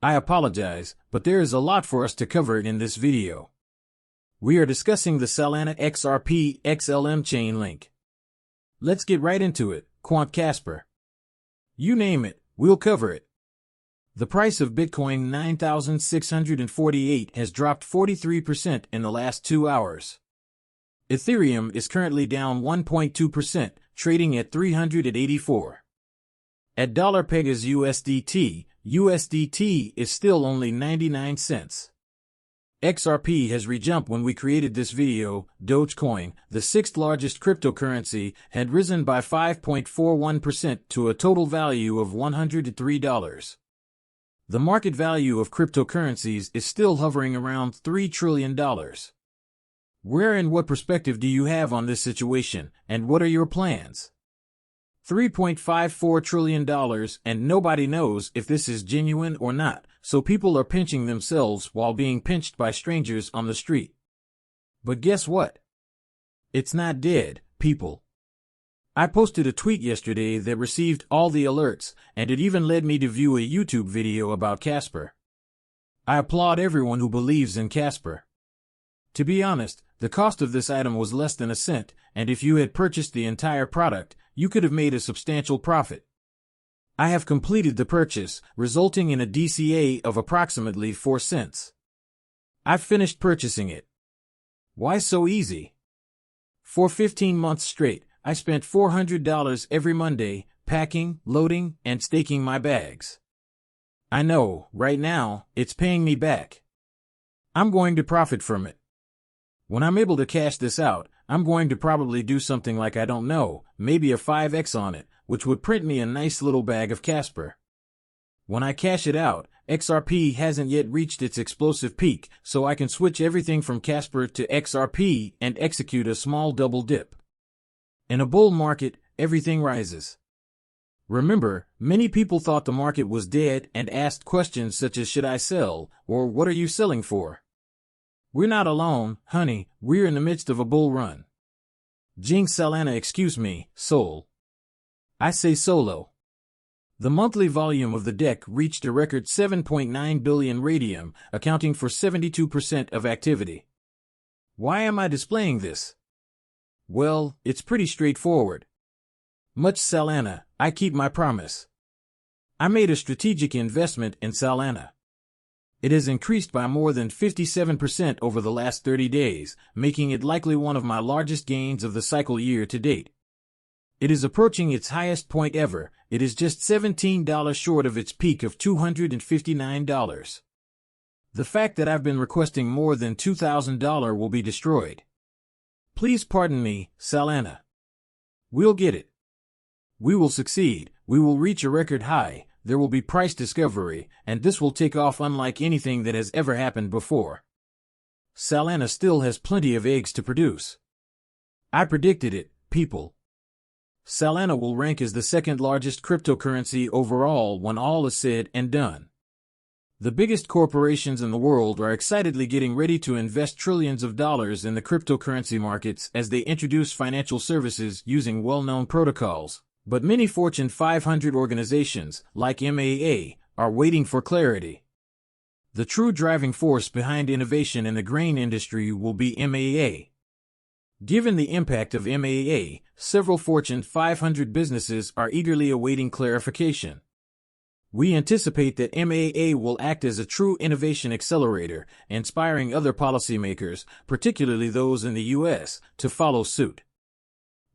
I apologize, but there is a lot for us to cover in this video. We are discussing the Solana XRP XLM chain link. Let's get right into it. Quant Casper. You name it, we'll cover it. The price of Bitcoin 9,648 has dropped 43% in the last 2 hours. Ethereum is currently down 1.2%, trading at 384. At $Pegas USDT is still only 99 cents. XRP has rejumped. When we created this video, Dogecoin, the sixth largest cryptocurrency, had risen by 5.41% to a total value of $103. The market value of cryptocurrencies is still hovering around $3 trillion. Where and what perspective do you have on this situation, and what are your plans? $3.54 trillion, and nobody knows if this is genuine or not, so people are pinching themselves while being pinched by strangers on the street. But guess what? It's not dead, people. I posted a tweet yesterday that received all the alerts, and it even led me to view a YouTube video about Casper. I applaud everyone who believes in Casper. To be honest, the cost of this item was less than a cent, and if you had purchased the entire product, you could have made a substantial profit. I have completed the purchase, resulting in a DCA of approximately 4 cents. I've finished purchasing it. Why so easy? For 15 months straight, I spent $400 every Monday, packing, loading, and staking my bags. I know, right now, it's paying me back. I'm going to profit from it. When I'm able to cash this out, I'm going to probably do something like, I don't know, maybe a 5x on it, which would print me a nice little bag of Casper. When I cash it out, XRP hasn't yet reached its explosive peak, so I can switch everything from Casper to XRP and execute a small double dip. In a bull market, everything rises. Remember, many people thought the market was dead and asked questions such as, should I sell, or what are you selling for? We're not alone, honey, we're in the midst of a bull run. Jinx Solana, excuse me, Sol. I say solo. The monthly volume of the deck reached a record 7.9 billion radium, accounting for 72% of activity. Why am I displaying this? Well, it's pretty straightforward. Much Solana, I keep my promise. I made a strategic investment in Solana. It has increased by more than 57% over the last 30 days, making it likely one of my largest gains of the cycle year to date. It is approaching its highest point ever. It is just $17 short of its peak of $259. The fact that I've been requesting more than $2,000 will be destroyed. Please pardon me, Solana. We'll get it. We will succeed. We will reach a record high. There will be price discovery, and this will take off unlike anything that has ever happened before. Solana still has plenty of eggs to produce. I predicted it, people. Solana will rank as the second largest cryptocurrency overall when all is said and done. The biggest corporations in the world are excitedly getting ready to invest trillions of dollars in the cryptocurrency markets as they introduce financial services using well-known protocols. But many Fortune 500 organizations, like MAA, are waiting for clarity. The true driving force behind innovation in the grain industry will be MAA. Given the impact of MAA, several Fortune 500 businesses are eagerly awaiting clarification. We anticipate that MAA will act as a true innovation accelerator, inspiring other policymakers, particularly those in the U.S., to follow suit.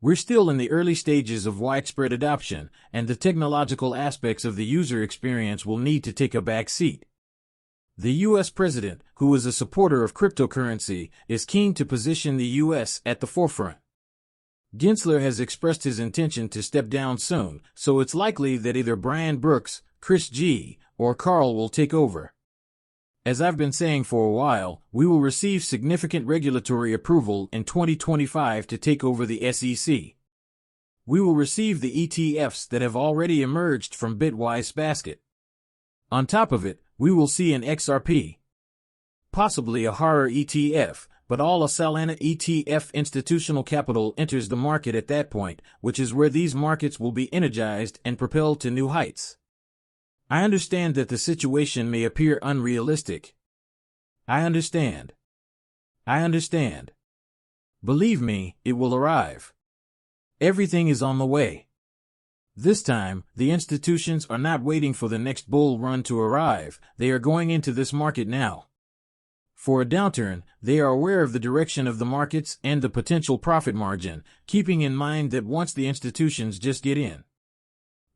We're still in the early stages of widespread adoption, and the technological aspects of the user experience will need to take a back seat. The U.S. president, who is a supporter of cryptocurrency, is keen to position the U.S. at the forefront. Gensler has expressed his intention to step down soon, so it's likely that either Brian Brooks, Chris G., or Carl will take over. As I've been saying for a while, we will receive significant regulatory approval in 2025 to take over the SEC. We will receive the ETFs that have already emerged from Bitwise basket. On top of it, we will see an XRP. Possibly a horror ETF, but all a Solana ETF institutional capital enters the market at that point, which is where these markets will be energized and propelled to new heights. I understand that the situation may appear unrealistic. I understand. I understand. Believe me, it will arrive. Everything is on the way. This time, the institutions are not waiting for the next bull run to arrive, they are going into this market now. For a downturn, they are aware of the direction of the markets and the potential profit margin, keeping in mind that once the institutions just get in,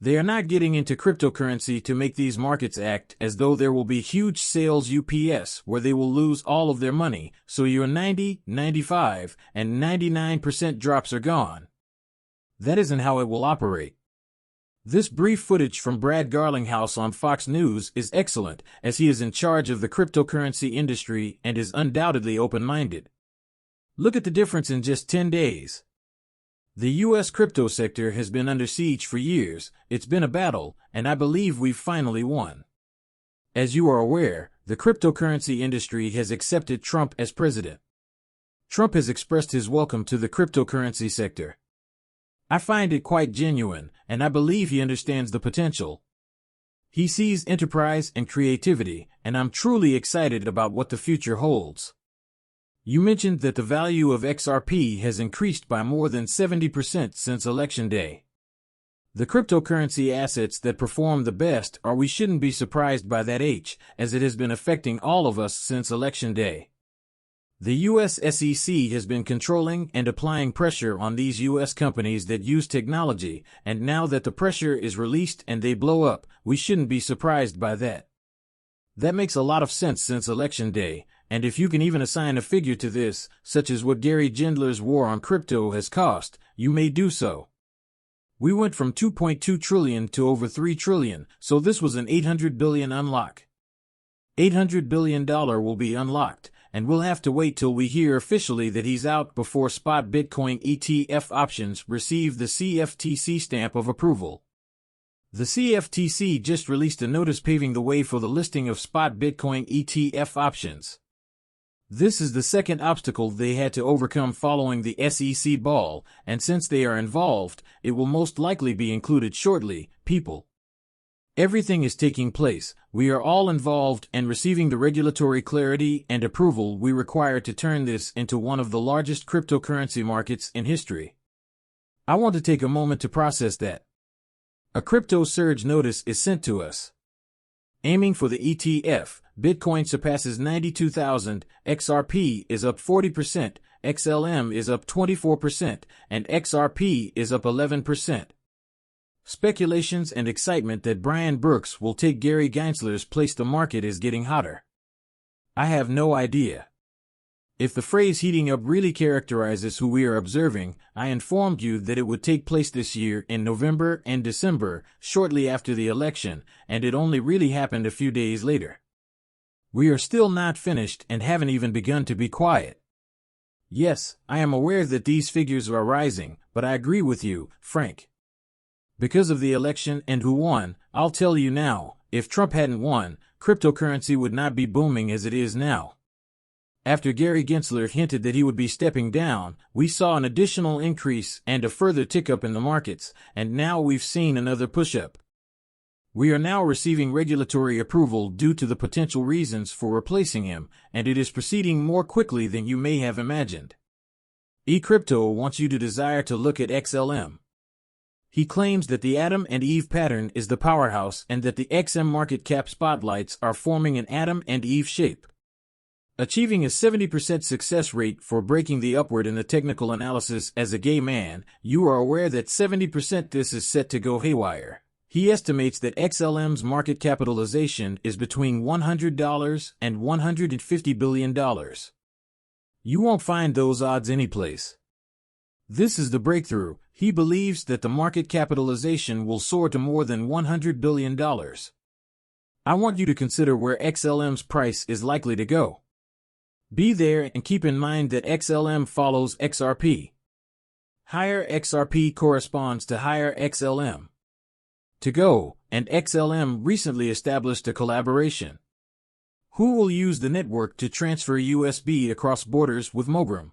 they are not getting into cryptocurrency to make these markets act as though there will be huge sales UPS where they will lose all of their money, so your 90, 95, and 99% drops are gone. That isn't how it will operate. This brief footage from Brad Garlinghouse on Fox News is excellent, as he is in charge of the cryptocurrency industry and is undoubtedly open-minded. Look at the difference in just 10 days. The U.S. crypto sector has been under siege for years, it's been a battle, and I believe we've finally won. As you are aware, the cryptocurrency industry has accepted Trump as president. Trump has expressed his welcome to the cryptocurrency sector. I find it quite genuine, and I believe he understands the potential. He sees enterprise and creativity, and I'm truly excited about what the future holds. You mentioned that the value of XRP has increased by more than 70% since election day. The cryptocurrency assets that perform the best we shouldn't be surprised by that as it has been affecting all of us since election day. The U.S. SEC has been controlling and applying pressure on these U.S. companies that use technology, and now that the pressure is released and they blow up, we shouldn't be surprised by that. That makes a lot of sense since election day, and if you can even assign a figure to this, such as what Gary Gensler's war on crypto has cost, you may do so. We went from 2.2 trillion to over 3 trillion, so this was an $800 billion unlock. $800 billion will be unlocked, and we'll have to wait till we hear officially that he's out before spot Bitcoin ETF options receive the CFTC stamp of approval. The CFTC just released a notice paving the way for the listing of spot Bitcoin ETF options. This is the second obstacle they had to overcome following the SEC ball, and since they are involved, it will most likely be included shortly, people. Everything is taking place, we are all involved and receiving the regulatory clarity and approval we require to turn this into one of the largest cryptocurrency markets in history. I want to take a moment to process that. A crypto surge notice is sent to us. Aiming for the ETF, Bitcoin surpasses 92,000, XRP is up 40%, XLM is up 24%, and XRP is up 11%. Speculations and excitement that Brian Brooks will take Gary Gensler's place the market is getting hotter. I have no idea. If the phrase heating up really characterizes who we are observing, I informed you that it would take place this year in November and December, shortly after the election, and it only really happened a few days later. We are still not finished and haven't even begun to be quiet. Yes, I am aware that these figures are rising, but I agree with you, Frank. Because of the election and who won, I'll tell you now, if Trump hadn't won, cryptocurrency would not be booming as it is now. After Gary Gensler hinted that he would be stepping down, we saw an additional increase and a further tick-up in the markets, and now we've seen another push-up. We are now receiving regulatory approval due to the potential reasons for replacing him, and it is proceeding more quickly than you may have imagined. eCrypto wants you to desire to look at XLM. He claims that the Adam and Eve pattern is the powerhouse and that the XM market cap spotlights are forming an Adam and Eve shape. Achieving a 70% success rate for breaking the upward in the technical analysis as a gay man, you are aware that 70% this is set to go haywire. He estimates that XLM's market capitalization is between $100 and $150 billion. You won't find those odds anyplace. This is the breakthrough. He believes that the market capitalization will soar to more than $100 billion. I want you to consider where XLM's price is likely to go. Be there and keep in mind that XLM follows XRP. Higher XRP corresponds to higher XLM. To go, and XLM recently established a collaboration. Who will use the network to transfer USB across borders with Mogram?